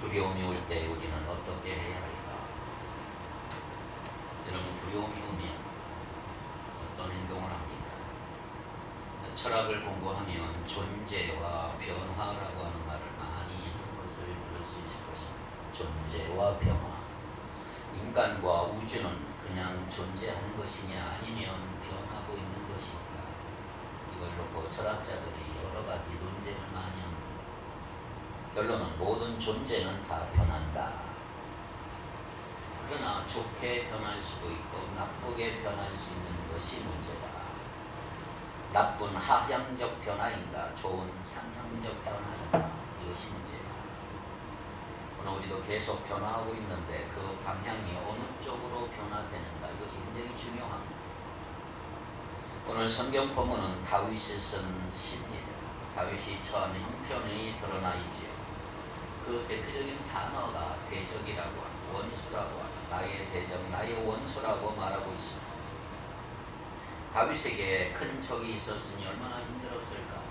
두려움이 올 때 우리는 어떻게 해야 할까? 여러분, 두려움이 오면 어떤 행동을 합니까? 철학을 공부하면 존재와 변화라고 하는 말을 많이 하는 것을 들을 수 있을 것입니다. 존재와 변화. 인간과 우주는 그냥 존재하는 것이냐 아니면 변하고 있는 것인가, 이걸 놓고 철학자들이 여러 가지 논쟁을 많이 합니다. 결론은 모든 존재는 다 변한다. 그러나 좋게 변할 수도 있고 나쁘게 변할 수 있는 것이 문제다. 나쁜 하향적 변화인가, 좋은 상향적 변화인가, 이것이 문제다. 오늘 우리도 계속 변화하고 있는데 그 방향이 어느 쪽으로 변화되는가, 이것이 굉장히 중요합니다. 오늘 성경 본문은 다윗이 쓴 시입니다. 다윗이 처한 형편이 드러나 있지요. 그 대표적인 단어가 대적이라고 하고 원수라고 하고 나의 대적, 나의 원수라고 말하고 있습니다. 다윗에게 큰 적이 있었으니 얼마나 힘들었을까.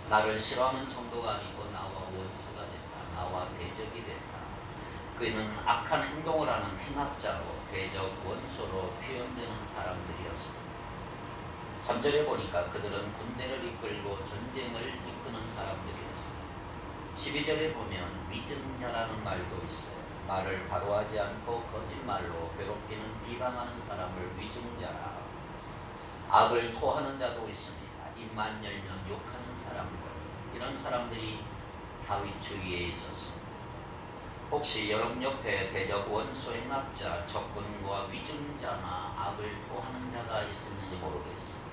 나를 싫어하는 정도가 아니고 나와 원수가 됐다. 나와 대적이 됐다. 그는 악한 행동을 하는 행악자로, 대적, 원수로 표현되는 사람들이었습니다. 3절에 보니까 그들은 군대를 이끌고 전쟁을 이끄는 사람들이었습니다. 12절에 보면 위증자라는 말도 있어요. 말을 바로 하지 않고 거짓말로 괴롭히는, 비방하는 사람을 위증자라. 악을 토하는 자도 있습니다. 입만 열면 욕하는 사람들, 이런 사람들이 다윗 주위에 있었습니다. 혹시 여러분 옆에 대적, 원수, 행악자, 적군과 위증자나 악을 토하는 자가 있었는지 모르겠습니다.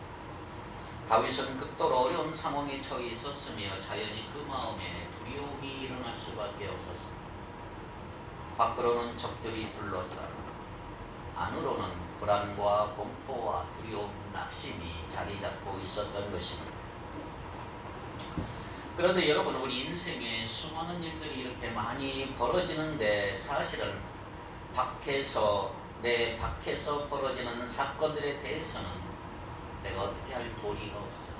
다윗은 극도로 어려운 상황에 처해 있었으며 자연히 그 마음에 두려움이 일어날 수밖에 없었습니다. 밖으로는 적들이 둘러싸고 안으로는 불안과 공포와 두려움, 낙심이 자리 잡고 있었던 것입니다. 그런데 여러분, 우리 인생에 수많은 일들이 이렇게 많이 벌어지는데 사실은 내 밖에서 벌어지는 사건들에 대해서는 내가 어떻게 할 도리가 없어요.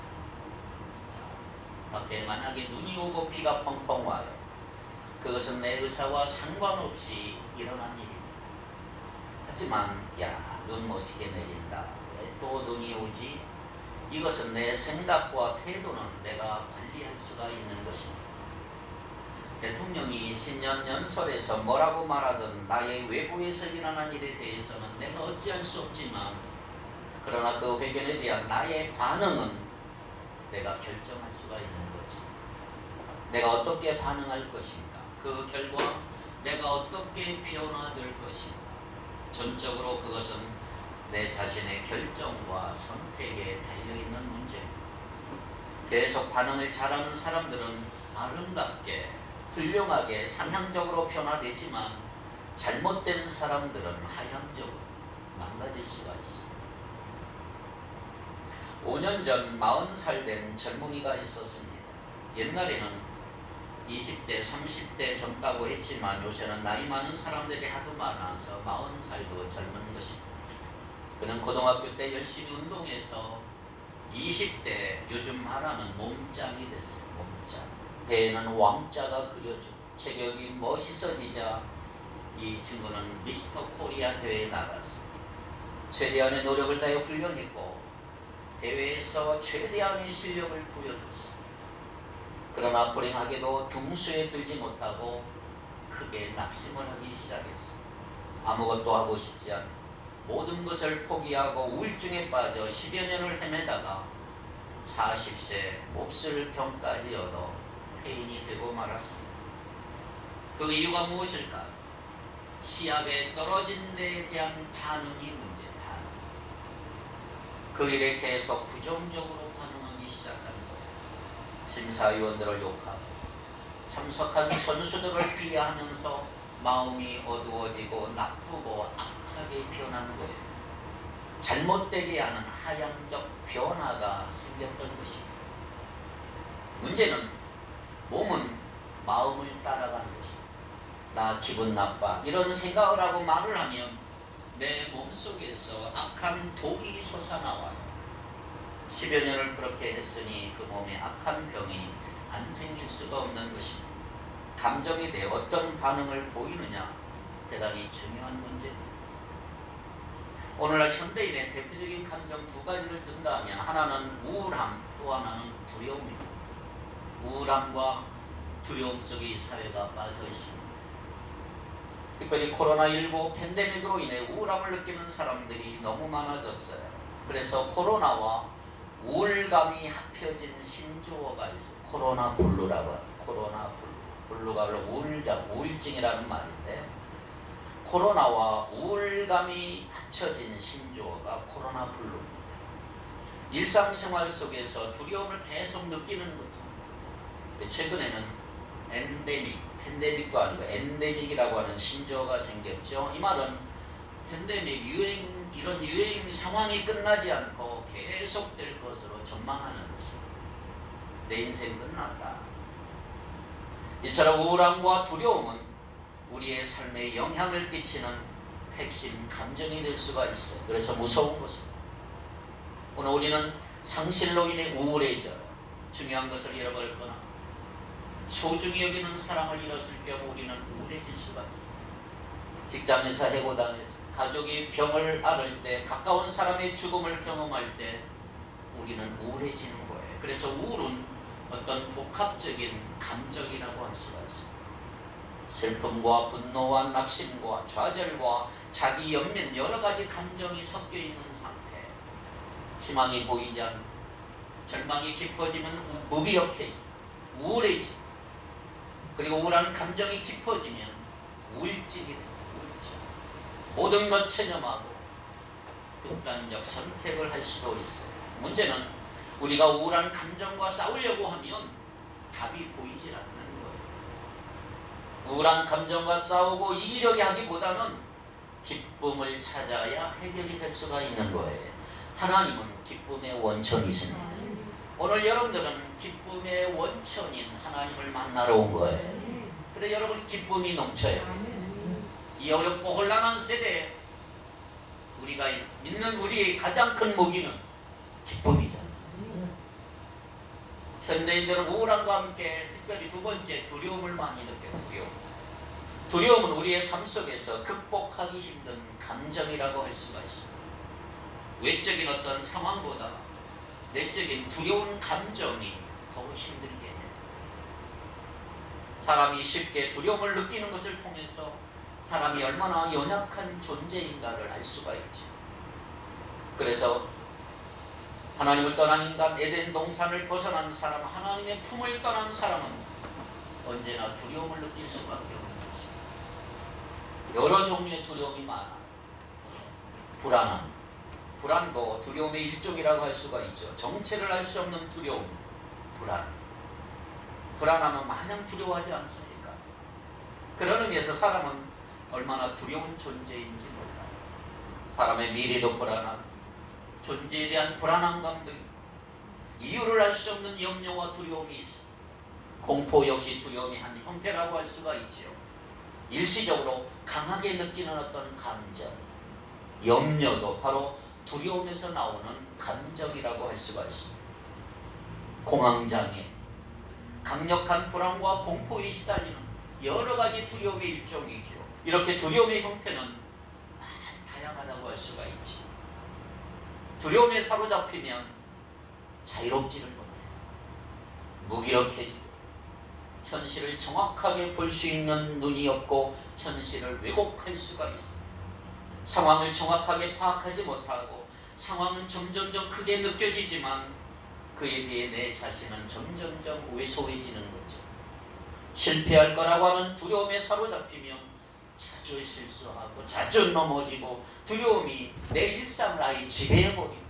자, 밖에 만약에 눈이 오고 비가 펑펑 와요. 그것은 내 의사와 상관없이 일어난 일입니다. 하지만 눈 멋있게 내린다, 왜 또 눈이 오지? 이것은 내 생각과 태도는 내가 관리할 수가 있는 것입니다. 대통령이 신년 연설에서 뭐라고 말하든 나의 외부에서 일어난 일에 대해서는 내가 어찌할 수 없지만, 그러나 그 회견에 대한 나의 반응은 내가 결정할 수가 있는 거지. 내가 어떻게 반응할 것인가, 그 결과 내가 어떻게 변화될 것인가, 전적으로 그것은 내 자신의 결정과 선택에 달려있는 문제입니다. 계속 반응을 잘하는 사람들은 아름답게, 훌륭하게, 상향적으로 변화되지만 잘못된 사람들은 하향적으로 망가질 수가 있습니다. 5년 전 40살 된 젊은이가 있었습니다. 옛날에는 20대, 30대 젊다고 했지만 요새는 나이 많은 사람들이 하도 많아서 40살도 젊은 것입니다. 그는 고등학교 때 열심히 운동해서 20대 요즘 말하는 몸짱이 됐어요. 몸짱. 배에는 왕자가 그려지고 체격이 멋있어지자 이 친구는 미스터 코리아 대회에 나갔어요. 최대한의 노력을 다해 훈련했고 대회에서 최대한의 실력을 보여줬어요. 그러나 불행하게도 등수에 들지 못하고 크게 낙심을 하기 시작했어요. 아무것도 하고 싶지 않고 모든 것을 포기하고 우울증에 빠져 10여 년을 헤매다가 40세 몹쓸 병까지 얻어 폐인이 되고 말았습니다. 그 이유가 무엇일까? 시합에 떨어진 데에 대한 반응이 문제다. 그 일에 계속 부정적으로 반응하기 시작한 거예요. 심사위원들을 욕하고 참석한 선수들을 비하하면서 마음이 어두워지고 나쁘고 악하게 변하는 거예요. 잘못되게 하는 하향적 변화가 생겼던 것입니다. 문제는 몸은 마음을 따라가는 것입니다. 나 기분 나빠, 이런 생각을 하고 말을 하면 내 몸속에서 악한 독이 솟아나와요. 10여 년을 그렇게 했으니 그 몸에 악한 병이 안 생길 수가 없는 것입니다. 감정에 대해 어떤 반응을 보이느냐 대단히 중요한 문제입니다. 오늘날 현대인의 대표적인 감정 두 가지를 든다면 하나는 우울함, 또 하나는 두려움입니다. 우울함과 두려움 속에 이 사회가 빠져 있습니다. 특별히 코로나19 팬데믹으로 인해 우울함을 느끼는 사람들이 너무 많아졌어요. 그래서 코로나와 우울감이 합쳐진 신조어가 있어요. 코로나 블루라고 해요. 코로나 블루. 블루가 우울증이라는 말인데, 코로나와 우울감이 합쳐진 신조어가 코로나 블루입니다. 일상생활 속에서 두려움을 계속 느끼는 거죠. 최근에는 팬데믹도 아니고 엔데믹이라고 하는 신조어가 생겼죠. 이 말은 팬데믹, 이런 유행 상황이 끝나지 않고 계속될 것으로 전망하는 것입니다. 내 인생 끝났다. 이처럼 우울함과 두려움은 우리의 삶에 영향을 끼치는 핵심 감정이 될 수가 있어요. 그래서 무서운 것입니다. 오늘 우리는 상실로 인해 우울해져요. 중요한 것을 잃어버렸거나 소중히 여기는 사람을 잃었을 경우 우리는 우울해질 수가 있어요. 직장에서 해고당해서, 가족이 병을 앓을 때, 가까운 사람의 죽음을 경험할 때 우리는 우울해지는 거예요. 그래서 우울은 어떤 복합적인 감정이라고 할 수가 있습니다. 슬픔과 분노와 낙심과 좌절과 자기 연민, 여러 가지 감정이 섞여 있는 상태. 희망이 보이지 않고 절망이 깊어지면 무기력해지, 우울해지. 그리고 우울한 감정이 깊어지면 우울증이 됩니다. 모든 것 체념하고 극단적 선택을 할 수도 있어요. 문제는 우리가 우울한 감정과 싸우려고 하면 답이 보이질 않는 거예요. 우울한 감정과 싸우고 이기려고 하기보다는 기쁨을 찾아야 해결이 될 수가 있는 거예요. 하나님은 기쁨의 원천이십니다. 오늘 여러분들은 기쁨의 원천인 하나님을 만나러 온 거예요. 그래 여러분 기쁨이 넘쳐요. 이 어렵고 혼란한 세대에 우리가 믿는 우리의 가장 큰 무기는 기쁨이잖아요. 현대인들은 우울함과 함께 특별히 두 번째 두려움을 많이 느껴요. 두려움은 우리의 삶 속에서 극복하기 힘든 감정이라고 할 수가 있습니다. 외적인 어떤 상황보다 내적인 두려운 감정이 더 힘들게 해요. 사람이 쉽게 두려움을 느끼는 것을 통해서 사람이 얼마나 연약한 존재인가를 알 수가 있죠. 그래서 하나님을 떠난 인간, 에덴 동산을 벗어난 사람, 하나님의 품을 떠난 사람은 언제나 두려움을 느낄 수밖에 없는 것입니다. 여러 종류의 두려움이 많아요. 불안도 두려움의 일종이라고 할 수가 있죠. 정체를 알 수 없는 두려움, 불안하면 마냥 두려워하지 않습니까? 그런 의미에서 사람은 얼마나 두려운 존재인지 몰라요. 사람의 미래도 불안한, 존재에 대한 불안한 감정, 이유를 알 수 없는 염려와 두려움이 있습니다. 공포 역시 두려움의 한 형태라고 할 수가 있죠. 일시적으로 강하게 느끼는 어떤 감정, 염려도 바로 두려움에서 나오는 감정이라고 할 수가 있습니다. 공황장애, 강력한 불안과 공포에 시달리는 여러 가지 두려움의 일종이죠. 이렇게 두려움의 형태는 다양하다고 할 수가 있지. 두려움에 사로잡히면 자유롭지를 못해요. 무기력해지고 현실을 정확하게 볼 수 있는 눈이 없고 현실을 왜곡할 수가 있어요. 상황을 정확하게 파악하지 못하고 상황은 점점점 크게 느껴지지만 그에 비해 내 자신은 점점점 왜소해지는 거죠. 실패할 거라고 하는 두려움에 사로잡히면 자주 실수하고 자주 넘어지고 두려움이 내 일상을 아예 지배해버립니다.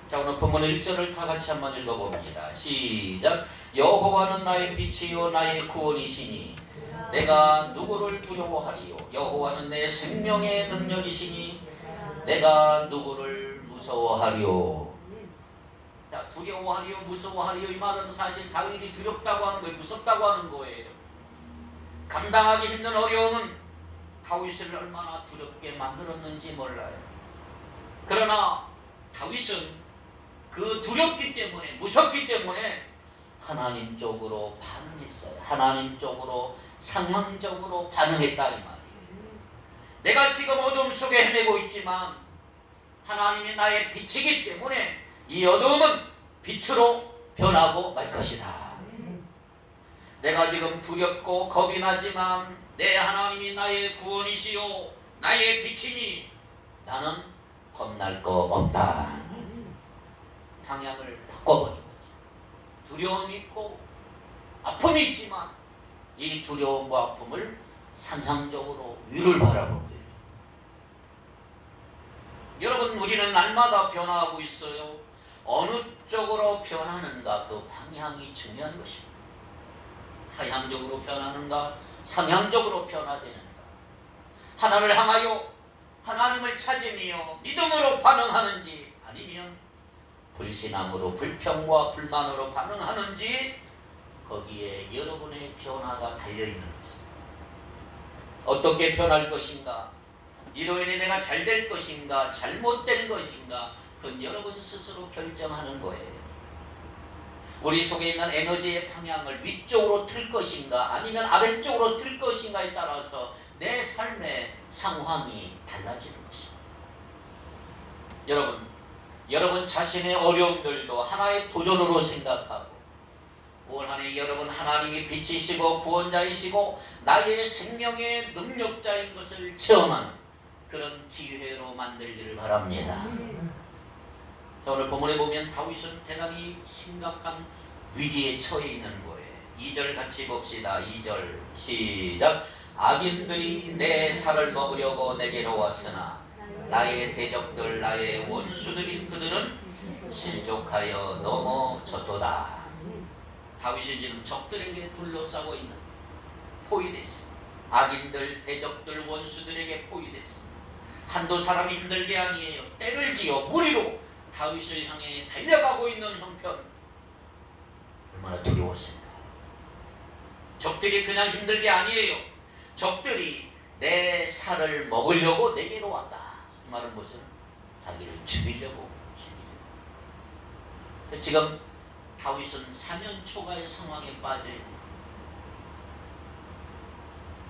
자, 오늘 본문 1절을 다 같이 한번 읽어봅니다. 시작. 여호와는 나의 빛이요 나의 구원이시니 내가 누구를 두려워하리요. 여호와는 내 생명의 능력이시니 내가 누구를 무서워하리요. 자, 두려워하리요, 무서워하리요. 이 말은 사실 다윗이 두렵다고 하는 거예요. 무섭다고 하는 거예요. 감당하기 힘든 어려움은 다윗을 얼마나 두렵게 만들었는지 몰라요. 그러나 다윗은 그 두렵기 때문에, 무섭기 때문에 하나님 쪽으로 반응했어요. 하나님 쪽으로 상향적으로 반응했다 이 말이에요. 내가 지금 어둠 속에 헤매고 있지만 하나님이 나의 빛이기 때문에 이 어둠은 빛으로 변하고 말 것이다. 내가 지금 두렵고 겁이 나지만 내 하나님이 나의 구원이시요 나의 빛이니 나는 겁날 거 없다. 방향을 바꿔버린 거죠. 두려움이 있고 아픔이 있지만 이 두려움과 아픔을 상향적으로 위를 바라본 거예요. 여러분, 우리는 날마다 변화하고 있어요. 어느 쪽으로 변하는가, 그 방향이 중요한 것입니다. 하향적으로 변하는가, 상향적으로 변화되는가. 하나님을 향하여 하나님을 찾으며 믿음으로 반응하는지, 아니면 불신앙으로 불평과 불만으로 반응하는지, 거기에 여러분의 변화가 달려있는 것입니다. 어떻게 변할 것인가, 이로 인해 내가 잘 될 것인가 잘못된 것인가, 그건 여러분 스스로 결정하는 거예요. 우리 속에 있는 에너지의 방향을 위쪽으로 틀 것인가 아니면 아래쪽으로 틀 것인가에 따라서 내 삶의 상황이 달라지는 것입니다. 여러분 자신의 어려움들도 하나의 도전으로 생각하고 올 한 해 여러분 하나님이 빛이시고 구원자이시고 나의 생명의 능력자인 것을 체험하는 그런 기회로 만들기를 바랍니다. 오늘 본문에 보면 다윗은 대단히 심각한 위기에 처해 있는 거예요. 2절 같이 봅시다. 2절 시작. 악인들이 내 살을 먹으려고 내게로 왔으나 나의 대적들 나의 원수들인 그들은 실족하여 넘어졌도다. 다윗이 지금 적들에게 둘러싸고 있는, 포위됐어. 악인들, 대적들, 원수들에게 포위됐어. 한두 사람이 힘들 게 아니에요. 때를 지어 무리로 다윗을 향해 달려가고 있는 형편, 얼마나 두려웠을까. 적들이 그냥 힘들 게 아니에요. 적들이 내 살을 먹으려고 내게로 왔다. 이 말은 무슨? 자기를 죽이려고. 지금 다윗은 사면초가의 상황에 빠져요.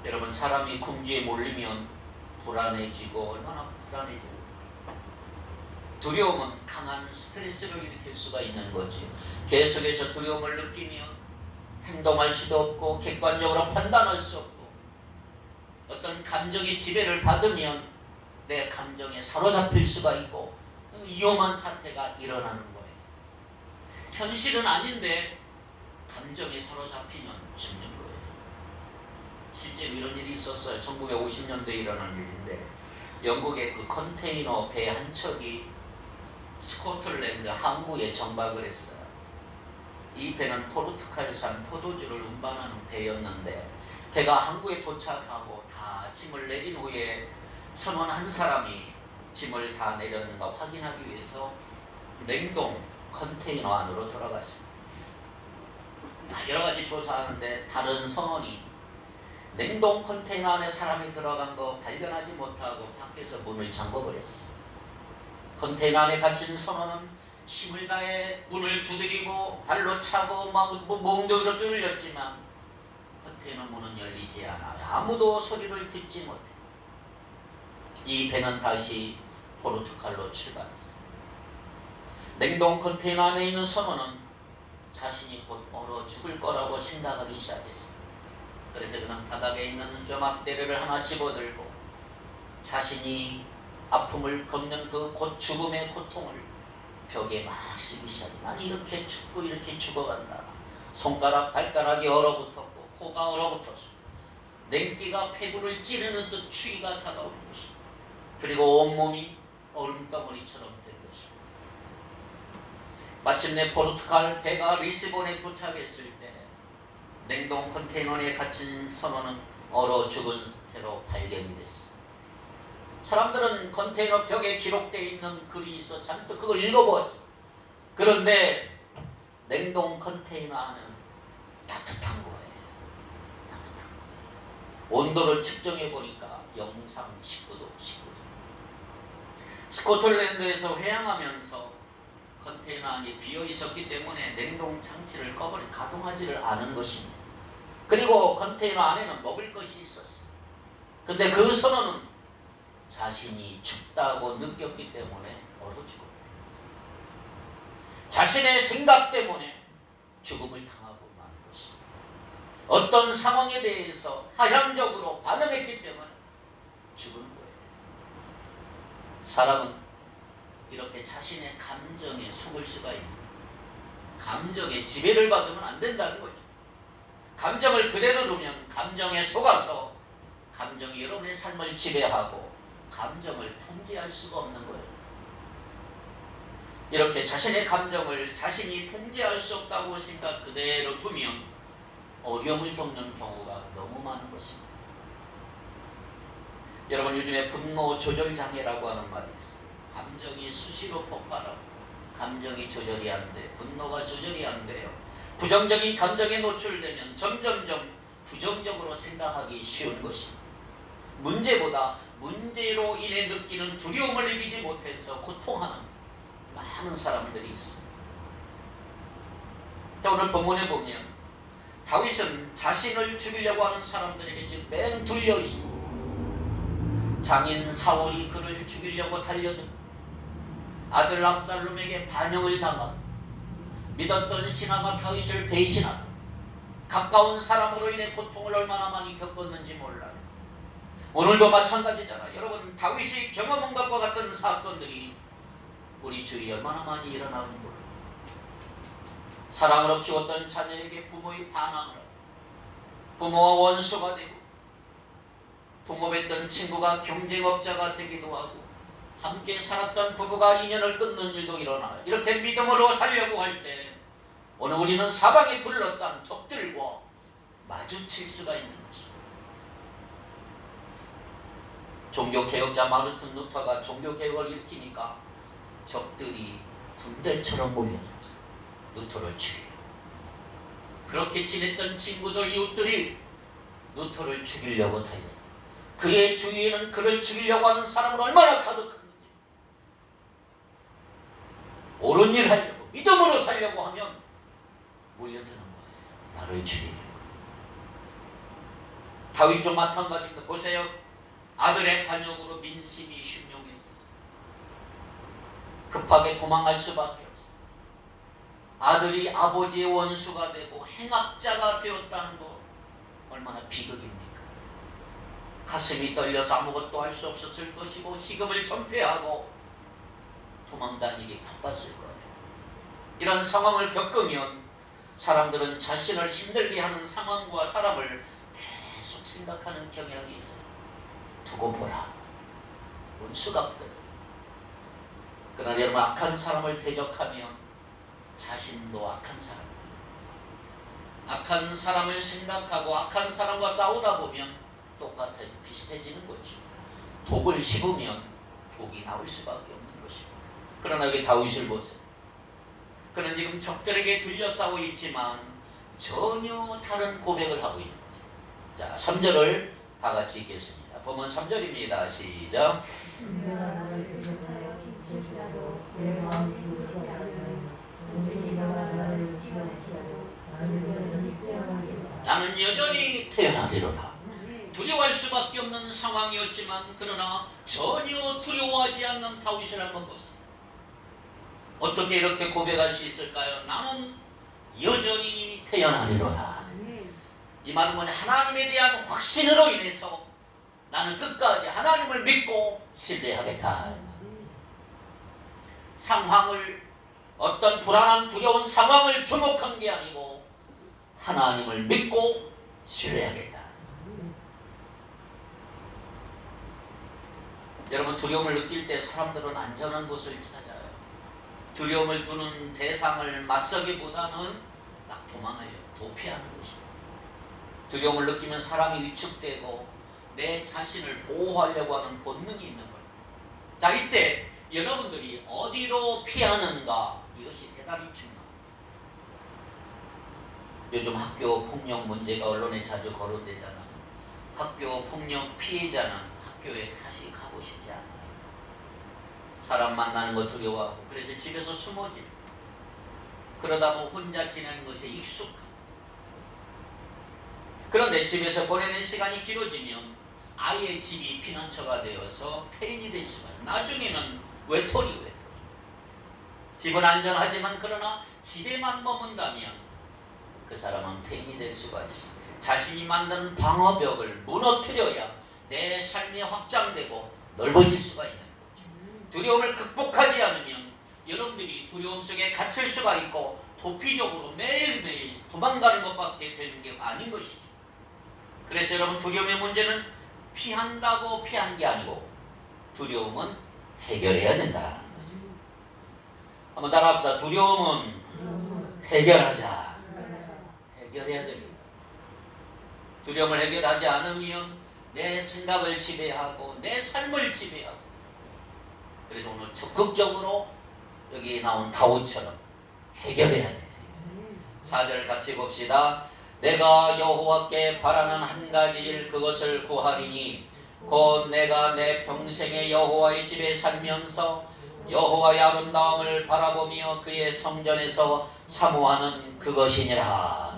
여러분, 사람이 궁지에 몰리면 불안해지고 얼마나 불안해지고, 두려움은 강한 스트레스를 일으킬 수가 있는 거지. 계속해서 두려움을 느끼면 행동할 수도 없고 객관적으로 판단할 수 없고, 어떤 감정의 지배를 받으면 내 감정에 사로잡힐 수가 있고 위험한 사태가 일어나는 거예요. 현실은 아닌데 감정에 사로잡히면 죽는 거예요. 실제로 이런 일이 있었어요. 1950년도에 일어난 일인데, 영국의 그 컨테이너 배 한 척이 스코틀랜드 항구에 정박을 했어요. 이 배는 포르투갈산 포도주를 운반하는 배였는데, 배가 항구에 도착하고 다 짐을 내린 후에 선원 한 사람이 짐을 다 내렸는가 확인하기 위해서 냉동 컨테이너 안으로 들어갔습니다. 여러 가지 조사하는데 다른 선원이 냉동 컨테이너 안에 사람이 들어간 거 발견하지 못하고 밖에서 문을 잠궈버렸어. 컨테이너 안에 갇힌 선원은 힘을 다해 문을 두드리고 발로 차고 막 몽둥이로 뚫렸지만 컨테이너 문은 열리지 않아요. 아무도 소리를 듣지 못해. 이 배는 다시 포르투갈로 출발했어. 냉동 컨테이너 안에 있는 선원은 자신이 곧 얼어 죽을 거라고 생각하기 시작했어. 그래서 그는 바닥에 있는 쇠막대를 하나 집어들고 자신이 아픔을 겪는 그 곧 죽음의 고통을 벽에 막 쓰기 시작해. 난 이렇게 죽고 이렇게 죽어간다. 손가락, 발가락이 얼어붙었고 코가 얼어붙었어. 냉기가 폐부를 찌르는 듯 추위가 다가오는 것이다. 그리고 온몸이 얼음덩어리처럼 된 것이다. 마침내 포르투갈 배가 리스본에 도착했을 때 냉동 컨테이너에 갇힌 선원은 얼어 죽은 채로 발견이 됐어. 사람들은 컨테이너 벽에 기록되어 있는 글이 있어 잔뜩 그걸 읽어보았어. 그런데 냉동 컨테이너 안은 따뜻한 거예요. 따뜻한 거예요. 온도를 측정해 보니까 영상 19도. 스코틀랜드에서 회항하면서 컨테이너 안이 비어 있었기 때문에 냉동 장치를 꺼버려 가동하지를 않은 것입니다. 그리고 컨테이너 안에는 먹을 것이 있었어요. 근데 그 선원은 자신이 춥다고 느꼈기 때문에 얼어 죽었다. 자신의 생각 때문에 죽음을 당하고 만 것입니다. 어떤 상황에 대해서 하향적으로 반응했기 때문에 죽은 거예요. 사람은 이렇게 자신의 감정에 속을 수가 있는, 감정에 지배를 받으면 안 된다는 거죠. 감정을 그대로 두면 감정에 속아서 감정이 여러분의 삶을 지배하고 감정을 통제할 수가 없는 거예요. 이렇게 자신의 감정을 자신이 통제할 수 없다고 생각 그대로 두면 어려움을 겪는 경우가 너무 많은 것입니다. 여러분, 요즘에 분노 조절 장애라고 하는 말이 있어요. 감정이 수시로 폭발하고 감정이 조절이 안 돼. 분노가 조절이 안 돼요. 부정적인 감정에 노출되면 점점점 부정적으로 생각하기 쉬운 것입니다. 문제보다 문제로 인해 느끼는 두려움을 이기지 못해서 고통하는 많은 사람들이 있습니다. 오늘 본문에 보면 다윗은 자신을 죽이려고 하는 사람들에게 지금 맹 둘려 있습니다. 장인 사울이 그를 죽이려고 달려든 아들 압살롬에게 반역을 당하고 믿었던 신하가 다윗을 배신하고 가까운 사람으로 인해 고통을 얼마나 많이 겪었는지 몰라요. 오늘도 마찬가지잖아요. 여러분, 다윗이 경험한 것과 같은 사건들이 우리 주위에 얼마나 많이 일어나는 거예요. 사랑으로 키웠던 자녀에게 부모의 반항을 하고 부모와 원수가 되고 동업했던 친구가 경쟁업자가 되기도 하고 함께 살았던 부부가 인연을 끊는 일도 일어나요. 이렇게 믿음으로 살려고 할 때 오늘 우리는 사방에 둘러싼 적들과 마주칠 수가 있는 것입니다. 종교개혁자 마르틴 루터가 종교개혁을 일으키니까 적들이 군대처럼 몰려들었어요. 루터를 죽이려. 그렇게 지냈던 친구들, 이웃들이 루터를 죽이려고 달려요. 그의 주위에는 그를 죽이려고 하는 사람은 얼마나 가득한지. 옳은 일 하려고, 믿음으로 살려고 하면 몰려드는 거예요. 나를 죽이려고. 다윗도 마찬가지입니다. 보세요. 아들의 반역으로 민심이 흉흉해졌어요. 급하게 도망갈 수밖에 없어요. 아들이 아버지의 원수가 되고 행악자가 되었다는 거 얼마나 비극입니까? 가슴이 떨려서 아무것도 할 수 없었을 것이고 식음을 전폐하고 도망다니기 바빴을 거예요. 이런 상황을 겪으면 사람들은 자신을 힘들게 하는 상황과 사람을 계속 생각하는 경향이 있어요. 두고 보라. 원수가 부렸어요. 그러나 여러분, 악한 사람을 대적하면 자신도 악한 사람이에요. 악한 사람을 생각하고 악한 사람과 싸우다 보면 똑같아져 비슷해지는 거지. 독을 씹으면 독이 나올 수밖에 없는 것입니다. 그러나 여기 다윗을 보세요. 그는 지금 적들에게 둘러싸고 있지만 전혀 다른 고백을 하고 있는 거죠. 자, 3절을 다 같이 읽겠습니다. 보면 3절입니다. 시작. 나는 여전히 태어나리로다. 두려워할 수밖에 없는 상황이었지만 그러나 전혀 두려워하지 않는 다윗을 한번 보세요. 어떻게 이렇게 고백할 수 있을까요? 나는 여전히 태어나리로다. 이 말은 뭐냐? 하나님에 대한 확신으로 인해서 나는 끝까지 하나님을 믿고 신뢰하겠다. 상황을, 어떤 불안한 두려운 상황을 주목한 게 아니고 하나님을 믿고 신뢰하겠다. 여러분, 두려움을 느낄 때 사람들은 안전한 곳을 찾아요. 두려움을 두는 대상을 맞서기보다는 막 도망하려고, 도피하는 것입니다. 두려움을 느끼면 사람이 위축되고 내 자신을 보호하려고 하는 본능이 있는 거예요. 자, 이때 여러분들이 어디로 피하는가, 이것이 대단히 중요합니다. 요즘 학교 폭력 문제가 언론에 자주 거론되잖아요. 학교 폭력 피해자는 학교에 다시 가고 싶지 않아요. 사람 만나는 거 두려워하고 그래서 집에서 숨어지. 그러다 보면 혼자 지내는 것에 익숙한. 그런데 집에서 보내는 시간이 길어지면 아예 집이 피난처가 되어서 폐인이 될 수가 있어요. 나중에는 외톨이. 집은 안전하지만 그러나 집에만 머문다면 그 사람은 폐인이 될 수가 있어. 자신이 만든 방어벽을 무너뜨려야 내 삶이 확장되고 넓어질 수가 있는 거죠. 두려움을 극복하지 않으면 여러분들이 두려움 속에 갇힐 수가 있고 도피적으로 매일매일 도망가는 것밖에 되는 게 아닌 것이죠. 그래서 여러분, 두려움의 문제는 피한다고 피한 게 아니고 두려움은 해결해야 된다는 거죠. 한번 따라합시다. 두려움은 해결하자. 해결해야 됩니다. 두려움을 해결하지 않으면 내 생각을 지배하고 내 삶을 지배하고. 그래서 오늘 적극적으로 여기 나온 다윗처럼 해결해야 돼. 4절 같이 봅시다. 내가 여호와께 바라는 한 가지 일, 그것을 구하리니 곧 내가 내 평생에 여호와의 집에 살면서 여호와의 아름다움을 바라보며 그의 성전에서 사모하는 그것이니라.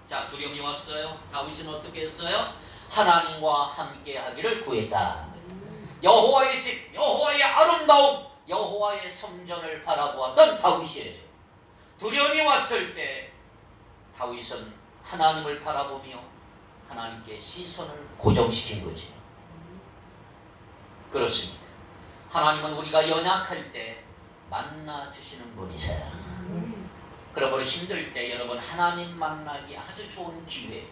자, 두려움이 왔어요. 다윗은 어떻게 했어요? 하나님과 함께 하기를 구했다. 여호와의 집, 여호와의 아름다움, 여호와의 성전을 바라보았던 다윗이에요. 두려움이 왔을 때 다윗은 하나님을 바라보며 하나님께 시선을 고정시킨 거죠. 그렇습니다. 하나님은 우리가 연약할 때 만나 주시는 분이세요. 그러므로 힘들 때 여러분, 하나님 만나기 아주 좋은 기회.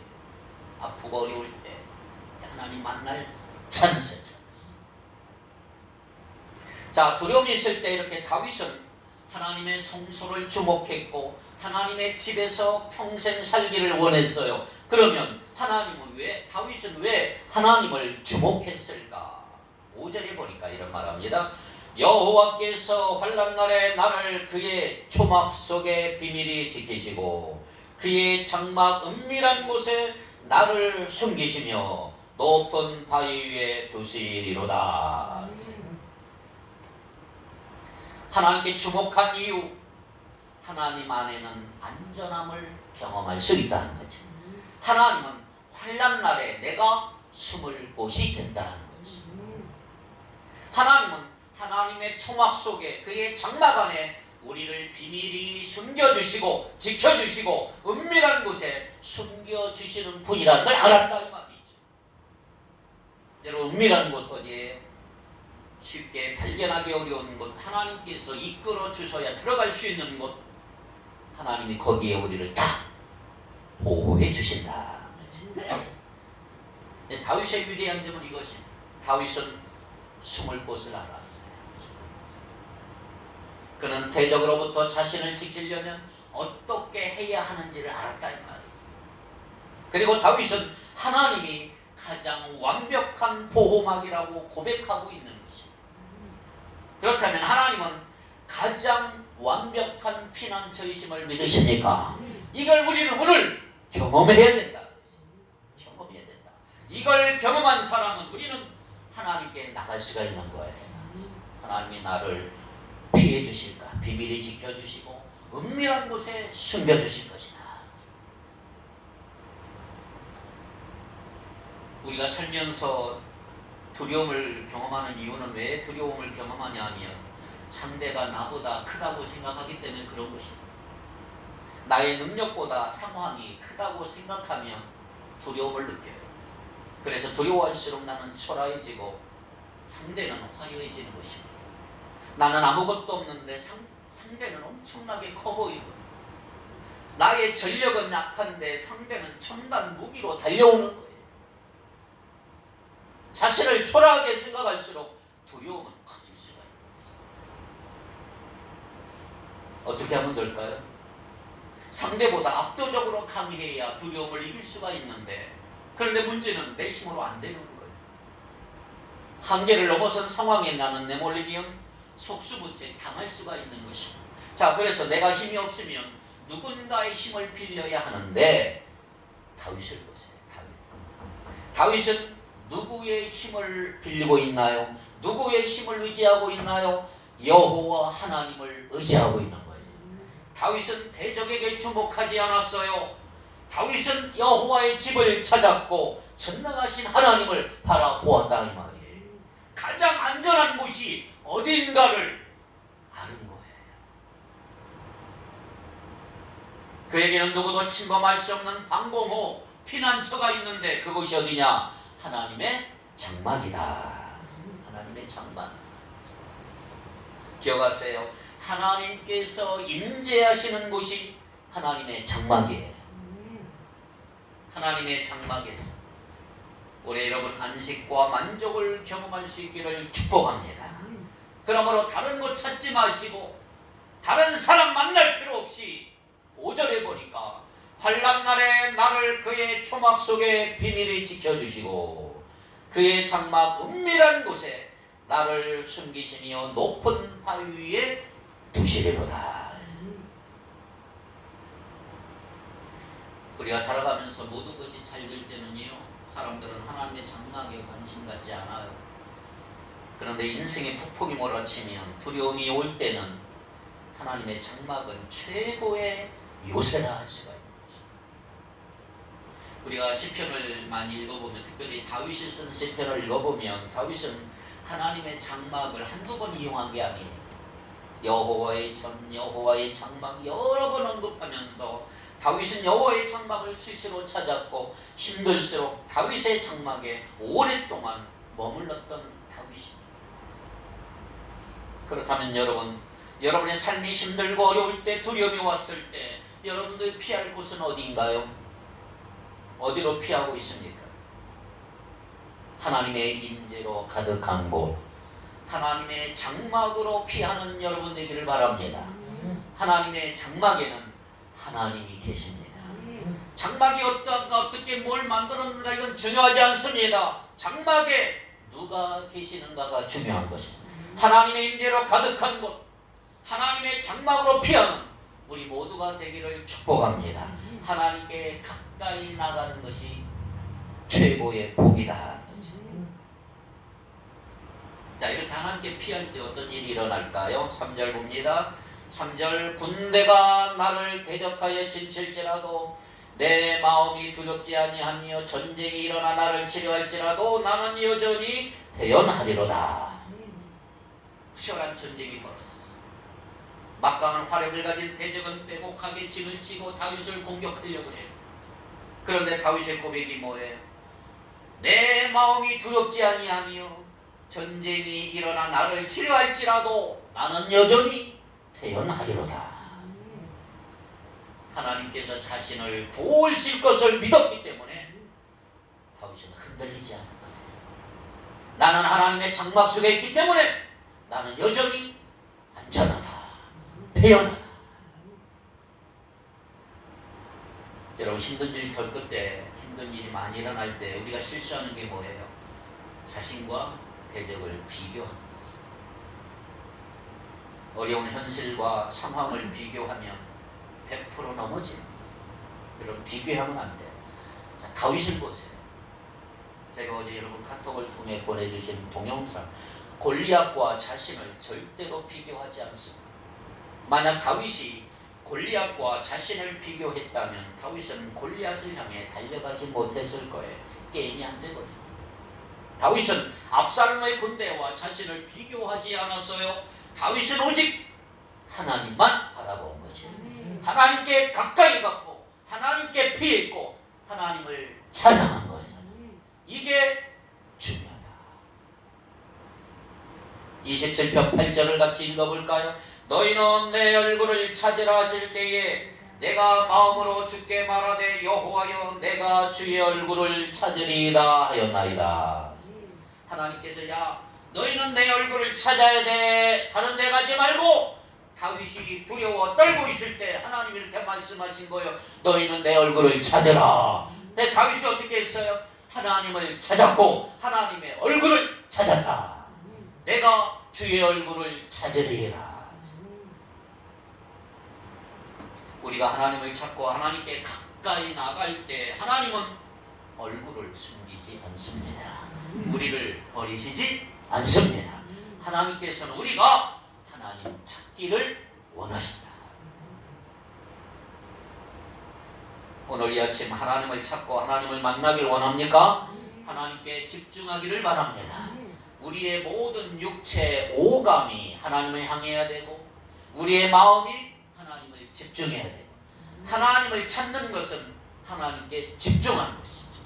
아프고 어려울 때 하나님 만날 찬스. 자, 두려움이 있을 때 이렇게 다윗은 하나님의 성소를 주목했고 하나님의 집에서 평생 살기를 원했어요. 그러면 다윗은 왜 하나님을 주목했을까? 5절에 보니까 이런 말합니다. 여호와께서 환난날에 나를 그의 초막 속에 비밀히 지키시고 그의 장막 은밀한 곳에 나를 숨기시며 높은 바위 위에 두시리로다. 하나님께 주목한 이유, 하나님 안에는 안전함을 경험할 수 있다는 거죠. 하나님은 환난날에 내가 숨을 곳이 된다는 거죠. 하나님은 하나님의 초막 속에 그의 장막 안에 우리를 비밀히 숨겨주시고 지켜주시고 은밀한 곳에 숨겨주시는 분이라는 걸 알았다 이 말이죠. 여러분, 은밀한 곳 어디예요? 쉽게 발견하기 어려운 곳, 하나님께서 이끌어 주셔야 들어갈 수 있는 곳, 하나님이 거기에 우리를 다 보호해 주신다. 다윗의 위대한 점은 이것입니다. 다윗은 숨을 곳을 알았어요. 그는 대적으로부터 자신을 지키려면 어떻게 해야 하는지를 알았다 이 말이에요. 그리고 다윗은 하나님이 가장 완벽한 보호막이라고 고백하고 있는 것입니다. 그렇다면 하나님은 가장 완벽한 피난처이심을 믿으십니까? 이걸 우리는 오늘 경험해야 된다. 경험해야 된다. 이걸 경험한 사람은 우리는 하나님께 나갈 수가 있는 거예요. 하나님이 나를 피해 주실까? 비밀히 지켜주시고 은밀한 곳에 숨겨주실 것이다. 우리가 살면서 두려움을 경험하는 이유는 왜 두려움을 경험하냐 하면 상대가 나보다 크다고 생각하기 때문에 그런 것입니다. 나의 능력보다 상황이 크다고 생각하면 두려움을 느껴요. 그래서 두려워할수록 나는 초라해지고 상대는 화려해지는 것입니다. 나는 아무것도 없는데 상대는 엄청나게 커 보이고 나의 전력은 약한데 상대는 첨단 무기로 달려오는 거예요. 자신을 초라하게 생각할수록 두려움은 커질 수가 있는 거죠. 어떻게 하면 될까요? 상대보다 압도적으로 강해야 두려움을 이길 수가 있는데, 그런데 문제는 내 힘으로 안 되는 거예요. 한계를 넘어선 상황에 나는 내몰리면 속수무책 당할 수가 있는 것입니다. 자, 그래서 내가 힘이 없으면 누군가의 힘을 빌려야 하는데 다윗을 보세요. 다윗은 누구의 힘을 빌리고 있나요? 누구의 힘을 의지하고 있나요? 여호와 하나님을 의지하고 있는 거예요. 다윗은 대적에게 주목하지 않았어요. 다윗은 여호와의 집을 찾았고 전능하신 하나님을 바라보았다 이 말이에요. 가장 안전한 곳이 어딘가를 아는 거예요. 그에게는 누구도 침범할 수 없는 방공호 피난처가 있는데 그곳이 어디냐? 하나님의 장막이다. 하나님의 장막. 기억하세요. 하나님께서 임재하시는 곳이 하나님의 장막이에요. 하나님의 장막에서 올해 여러분 안식과 만족을 경험할 수 있기를 축복합니다. 그러므로 다른 곳 찾지 마시고 다른 사람 만날 필요 없이 5절에 보니까 환난날에 나를 그의 초막 속에 비밀히 지켜주시고 그의 장막 은밀한 곳에 나를 숨기시며 높은 바위 위에 두시리로다. 우리가 살아가면서 모든 것이 잘 될 때는요, 사람들은 하나님의 장막에 관심 갖지 않아요. 그런데 인생의 폭풍이 몰아치면, 두려움이 올 때는 하나님의 장막은 최고의 요새라 할 수가 있는 거죠. 우리가 시편을 많이 읽어보면, 특별히 다윗이 쓴 시편을 읽어보면 다윗은 하나님의 장막을 한두 번 이용한 게 아니에요. 여호와의 전, 여호와의 장막 여러 번 언급하면서 다윗은 여호와의 장막을 수시로 찾았고 힘들수록 다윗의 장막에 오랫동안 머물렀던 다윗입니다. 그렇다면 여러분의 삶이 힘들고 어려울 때, 두려움이 왔을 때 여러분들 피할 곳은 어디인가요? 어디로 피하고 있습니까? 하나님의 임재로 가득한 곳, 하나님의 장막으로 피하는 여러분 되기를 바랍니다. 하나님의 장막에는 하나님이 계십니다. 장막이 어떻게 뭘 만들었는가 이건 중요하지 않습니다. 장막에 누가 계시는가가 중요한 것입니다. 하나님의 임재로 가득한 곳, 하나님의 장막으로 피하는 우리 모두가 되기를 축복합니다. 하나님께 가까이 나가는 것이 최고의 복이다. 자, 이렇게 하나님께 피할 때 어떤 일이 일어날까요? 3절 봅니다. 3절 군대가 나를 대적하여 진칠지라도 내 마음이 두렵지 아니하며 전쟁이 일어나 나를 치료할지라도 나는 여전히 대언하리로다. 치열한 전쟁이 벌어졌어. 막강한 화력을 가진 대적은 빼곡하게 진을 치고 다윗을 공격하려고 해요. 그런데 다윗의 고백이 뭐예요? 내 마음이 두렵지 아니하며 전쟁이 일어나 나를 치료할지라도 나는 여전히 대언하리로다. 하나님께서 자신을 도우실 것을 믿었기 때문에 다윗은 흔들리지 않은 거예요. 나는 하나님의 장막 속에 있기 때문에 나는 여전히 안전하다, 대언하다. 여러분, 힘든 일 겪을 때, 힘든 일이 많이 일어날 때 우리가 실수하는 게 뭐예요? 자신과 대적을 비교하는 것입니다. 어려운 현실과 상황을 비교하면 100% 넘어집니다. 여러분, 비교하면 안 돼요. 자, 다윗을 보세요. 제가 어제 여러분 카톡을 통해 보내주신 동영상, 골리앗과 자신을 절대로 비교하지 않습니다. 만약 다윗이 골리앗과 자신을 비교했다면 다윗은 골리앗을 향해 달려가지 못했을 거예요. 게임이 안 되거든요. 다윗은 압살롬의 군대와 자신을 비교하지 않았어요. 다윗은 오직 하나님만 바라본 거죠. 하나님께 가까이 갔고 하나님께 피했고 하나님을 찬양한 거죠. 이게 중요하다. 27편 8절을 같이 읽어볼까요? 너희는 내 얼굴을 찾으라 하실 때에 내가 마음으로 주께 말하되 여호와여 내가 주의 얼굴을 찾으리이다 하였나이다. 하나님께서 야 너희는 내 얼굴을 찾아야 돼. 다른 데 가지 말고. 다윗이 두려워 떨고 있을 때 하나님이 이렇게 말씀하신 거예요. 너희는 내 얼굴을 찾으라. 근데 다윗이 어떻게 했어요? 하나님을 찾았고 하나님의 얼굴을 찾았다. 내가 주의 얼굴을 찾으리라. 우리가 하나님을 찾고 하나님께 가까이 나갈 때 하나님은 얼굴을 숨기지 않습니다. 우리를 버리시지 않습니다. 하나님께서는 우리가 하나님 찾기를 원하신다. 오늘 이 아침 하나님을 찾고 하나님을 만나길 원합니까? 하나님께 집중하기를 바랍니다. 우리의 모든 육체 오감이 하나님을 향해야 되고 우리의 마음이 하나님을 집중해야 되고 하나님을 찾는 것은 하나님께 집중하는 것이죠.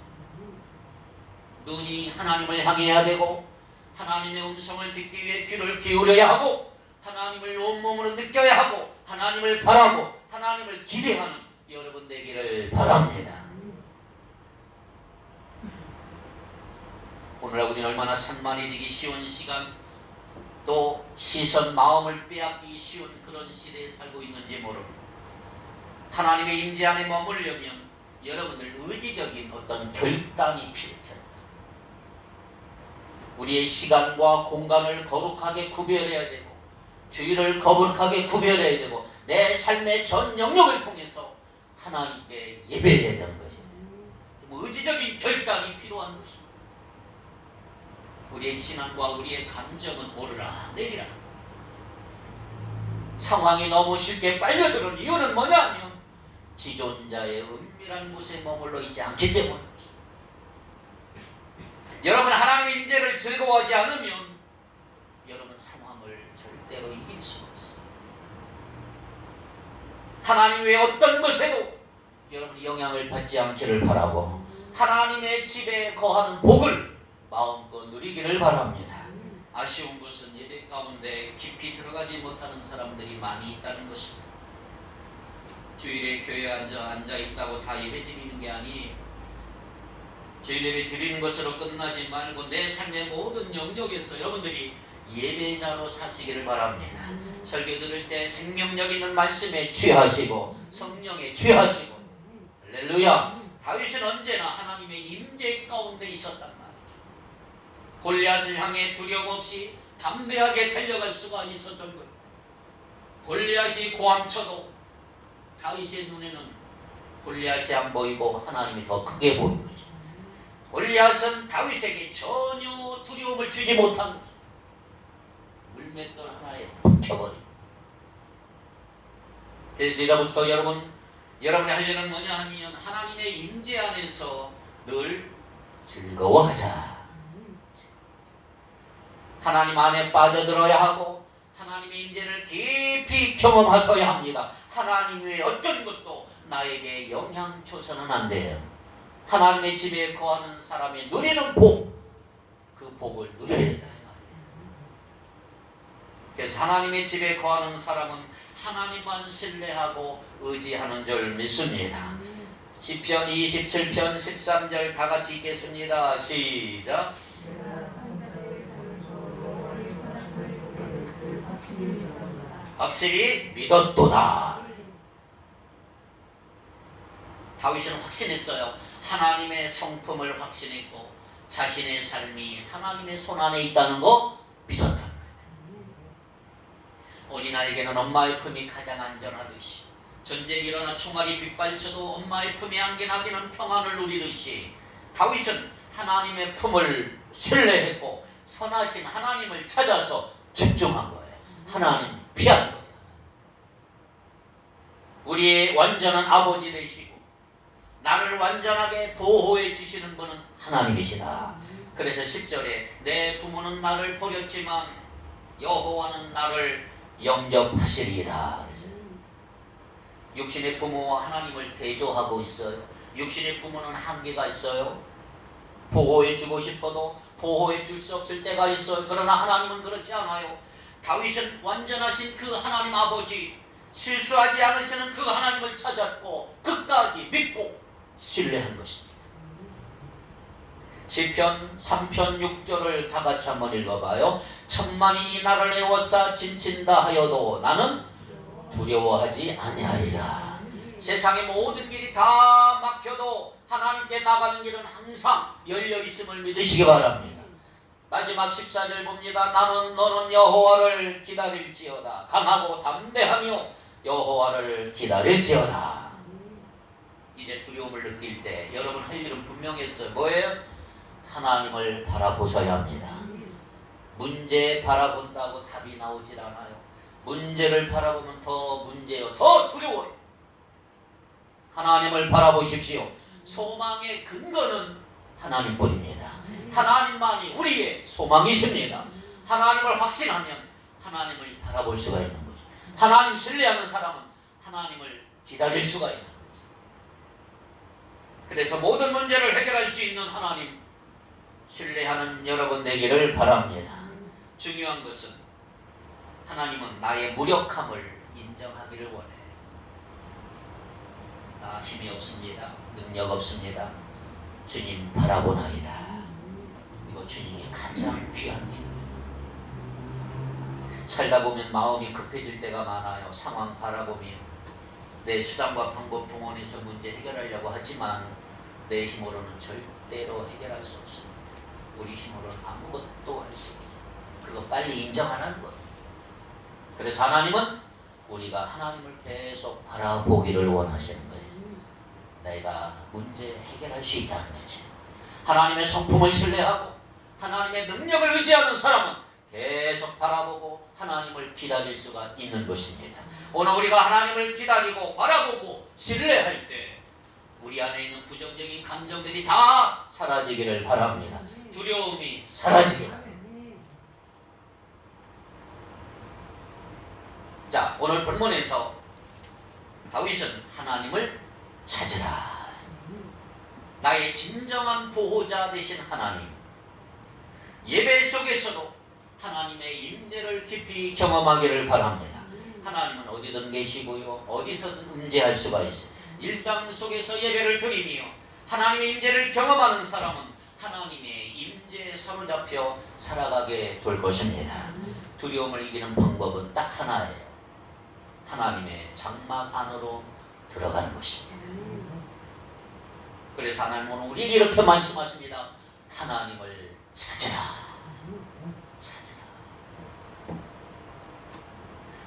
눈이 하나님을 향해야 되고 하나님의 음성을 듣기 위해 귀를 기울여야 하고 하나님을 온몸으로 느껴야 하고 하나님을 바라고 하나님을 기대하는 여러분 되기를 바랍니다. 오늘날 우리는 얼마나 산만해지기 쉬운 시간 또 시선 마음을 빼앗기기 쉬운 그런 시대에 살고 있는지 모릅니다. 하나님의 임재 안에 머물려면 여러분들 의지적인 어떤 결단이 필요합니다. 우리의 시간과 공간을 거룩하게 구별해야 되고 주의를 거룩하게 구별해야 되고 내 삶의 전 영역을 통해서 하나님께 예배해야 되는 것입니다. 의지적인 결단이 필요한 것입니다. 우리의 신앙과 우리의 감정은 오르락 내리락 상황이 너무 쉽게 빨려드는 이유는 뭐냐면 지존자의 은밀한 곳에 머물러 있지 않기 때문입니다. 여러분 하나님의 임재를 즐거워하지 않으면 여러분 상황을 절대로 이길 수가 없어요. 하나님 외에 어떤 것에도 여러분이 영향을 받지 않기를 바라고 하나님의 집에 거하는 복을 마음껏 누리기를 바랍니다. 아쉬운 것은 예배 가운데 깊이 들어가지 못하는 사람들이 많이 있다는 것입니다. 주일에 교회에 앉아 있다고 다 예배 드리는 게 아니에요. 주일 예배 드리는 것으로 끝나지 말고 내 삶의 모든 영역에서 여러분들이 예배자로 사시기를 바랍니다. 설교 들을 때 생명력 있는 말씀에 취하시고 성령에 취하시고 할렐루야. 다윗은 언제나 하나님의 임재 가운데 있었단 말이죠. 골리앗을 향해 두려움 없이 담대하게 달려갈 수가 있었던 거예요. 골리앗이 고함쳐도 다윗의 눈에는 골리앗이 안 보이고 하나님이 더 크게 보인 거죠. 골리앗은 다윗에게 전혀 두려움을 주지 못한 거죠. 물맷돌 하나에 박혀버린. 그래서 이제부터 여러분이 할 일은 뭐냐 하면 하나님의 임재 안에서 늘 즐거워하자. 하나님 안에 빠져들어야 하고 하나님의 임재를 깊이 경험하셔야 합니다. 하나님 외에 어떤 것도 나에게 영향 줘서는 안 돼요. 하나님의 집에 거하는 사람이 누리는 복, 그 복을 누려야 된다. 그래서 하나님의 집에 거하는 사람은 하나님만 신뢰하고 의지하는 줄 믿습니다. 시편 27편 13절 다 같이 읽겠습니다. 시작. 확실히 믿었도다. 다윗은 확신했어요. 하나님의 성품을 확신했고 자신의 삶이 하나님의 손안에 있다는 거 믿었다. 어린아이에게는 엄마의 품이 가장 안전하듯이 전쟁이 일어나 총알이 빗발쳐도 엄마의 품에 안겨나기는 평안을 누리듯이 다윗은 하나님의 품을 신뢰했고 선하신 하나님을 찾아서 집중한 거예요. 하나님 피한 거예요. 우리의 완전한 아버지 되시고 나를 완전하게 보호해 주시는 분은 하나님이시다. 그래서 10절에 내 부모는 나를 버렸지만 여호와는 나를 영접하시리이다. 그래서 육신의 부모와 하나님을 대조하고 있어요. 육신의 부모는 한계가 있어요. 보호해 주고 싶어도 보호해 줄 수 없을 때가 있어요. 그러나 하나님은 그렇지 않아요. 다윗은 완전하신 그 하나님 아버지, 실수하지 않으시는 그 하나님을 찾았고 끝까지 믿고 신뢰한 것입니다. 시편 3편 6절을 다 같이 한번 읽어봐요. 천만인이 나를 애워싸 진친다 하여도 나는 두려워하지 아니하리라. 세상의 모든 길이 다 막혀도 하나님께 나가는 길은 항상 열려 있음을 믿으시기 바랍니다. 마지막 14절 봅니다. 너는 여호와를 기다릴지어다. 강하고 담대하며 여호와를 기다릴지어다. 이제 두려움을 느낄 때 여러분 할 일은 분명했어요. 뭐예요? 하나님을 바라보셔야 합니다. 문제 바라본다고 답이 나오질 않아요. 문제를 바라보면 더 문제요, 더 두려워요. 하나님을 바라보십시오. 소망의 근거는 하나님뿐입니다. 하나님만이 우리의 소망이십니다. 하나님을 확신하면 하나님을 바라볼 수가 있는 거죠. 하나님 신뢰하는 사람은 하나님을 기다릴 수가 있는 거죠. 그래서 모든 문제를 해결할 수 있는 하나님 신뢰하는 여러분 되기를 바랍니다. 중요한 것은 하나님은 나의 무력함을 인정하기를 원해. 나 힘이 없습니다. 능력 없습니다. 주님 바라보나이다. 이거 주님이 가장 귀한 길. 살다 보면 마음이 급해질 때가 많아요. 상황 바라보며 내 수단과 방법 동원해서 문제 해결하려고 하지만 내 힘으로는 절대로 해결할 수 없습니다. 우리 힘으로는 아무것도 할 수 없어요. 그거 빨리 인정하라는 거예요. 그래서 하나님은 우리가 하나님을 계속 바라보기를 원하시는 거예요. 내가 문제 해결할 수 있다는 거지. 하나님의 성품을 신뢰하고 하나님의 능력을 의지하는 사람은 계속 바라보고 하나님을 기다릴 수가 있는 것입니다. 오늘 우리가 하나님을 기다리고 바라보고 신뢰할 때 우리 안에 있는 부정적인 감정들이 다 사라지기를 바랍니다. 두려움이 사라지기를 바랍니다. 자, 오늘 본문에서 다윗은 하나님을 찾으라. 나의 진정한 보호자 되신 하나님. 예배 속에서도 하나님의 임재를 깊이 경험하기를 바랍니다. 하나님은 어디든 계시고요. 어디서든 임재할 수가 있어요. 일상 속에서 예배를 드리며 하나님의 임재를 경험하는 사람은 하나님의 임재에 사로잡혀 살아가게 될 것입니다. 두려움을 이기는 방법은 딱 하나예요. 하나님의 장막 안으로 들어가는 것입니다. 그래서 하나님은 우리에게 이렇게 말씀하십니다. 하나님을 찾으라. 찾으라.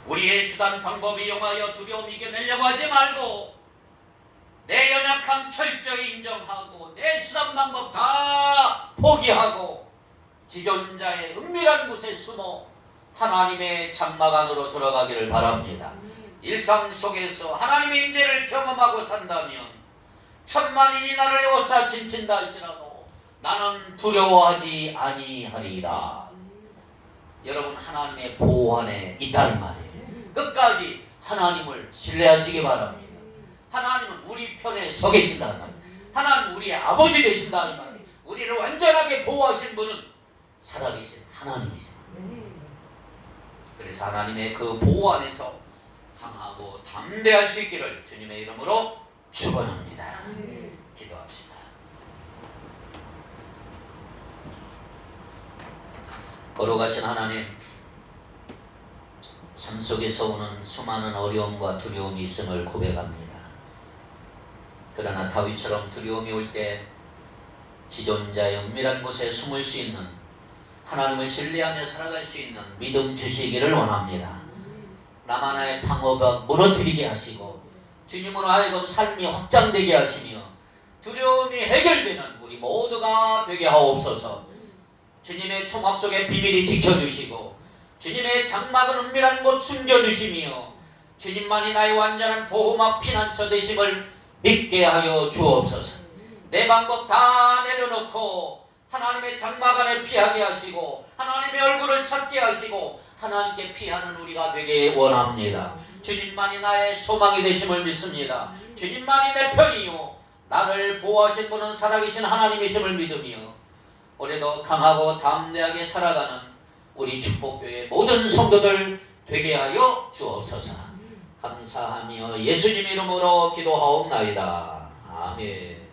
우리의 수단 방법을 이용하여 두려움 이겨내려고 하지 말고 내 연약함 철저히 인정하고 내 수단 방법 다 포기하고 지존자의 은밀한 곳에 숨어 하나님의 장막 안으로 들어가기를 바랍니다. 일상 속에서 하나님의 임재를 경험하고 산다면 천만인이 나를 에워싸 친친다 할지라도 나는 두려워하지 아니하리이다. 여러분 하나님의 보호 안에 있다 이 말이에요. 끝까지 하나님을 신뢰하시기 바랍니다. 하나님은 우리 편에 서 계신다는 말이에요. 하나님은 우리의 아버지 되신다 이 말이에요. 우리를 완전하게 보호하신 분은 살아계신 하나님이십니다. 그래서 하나님의 그 보호 안에서 강하고 담대할 수 있기를 주님의 이름으로 축원합니다. 기도합시다. 거룩하신 하나님, 삶 속에서 오는 수많은 어려움과 두려움이 있음을 고백합니다. 그러나 다윗처럼 두려움이 올 때 지존자의 은밀한 곳에 숨을 수 있는 하나님을 신뢰하며 살아갈 수 있는 믿음 주시기를 원합니다. 나만의 방어벽 무너뜨리게 하시고 주님으로 하여금 삶이 확장되게 하시며 두려움이 해결되는 우리 모두가 되게 하옵소서. 주님의 총합 속에 비밀이 지켜주시고 주님의 장막은 은밀한 곳 숨겨주시며 주님만이 나의 완전한 보호막 피난처 되심을 믿게 하여 주옵소서. 내 방법 다 내려놓고 하나님의 장막 안에 피하게 하시고 하나님의 얼굴을 찾게 하시고 하나님께 피하는 우리가 되게 원합니다. 주님만이 나의 소망이 되심을 믿습니다. 주님만이 내 편이요 나를 보호하신 분은 살아계신 하나님이심을 믿으며 올해도 강하고 담대하게 살아가는 우리 축복교회 모든 성도들 되게 하여 주옵소서. 감사하며 예수님 이름으로 기도하옵나이다. 아멘.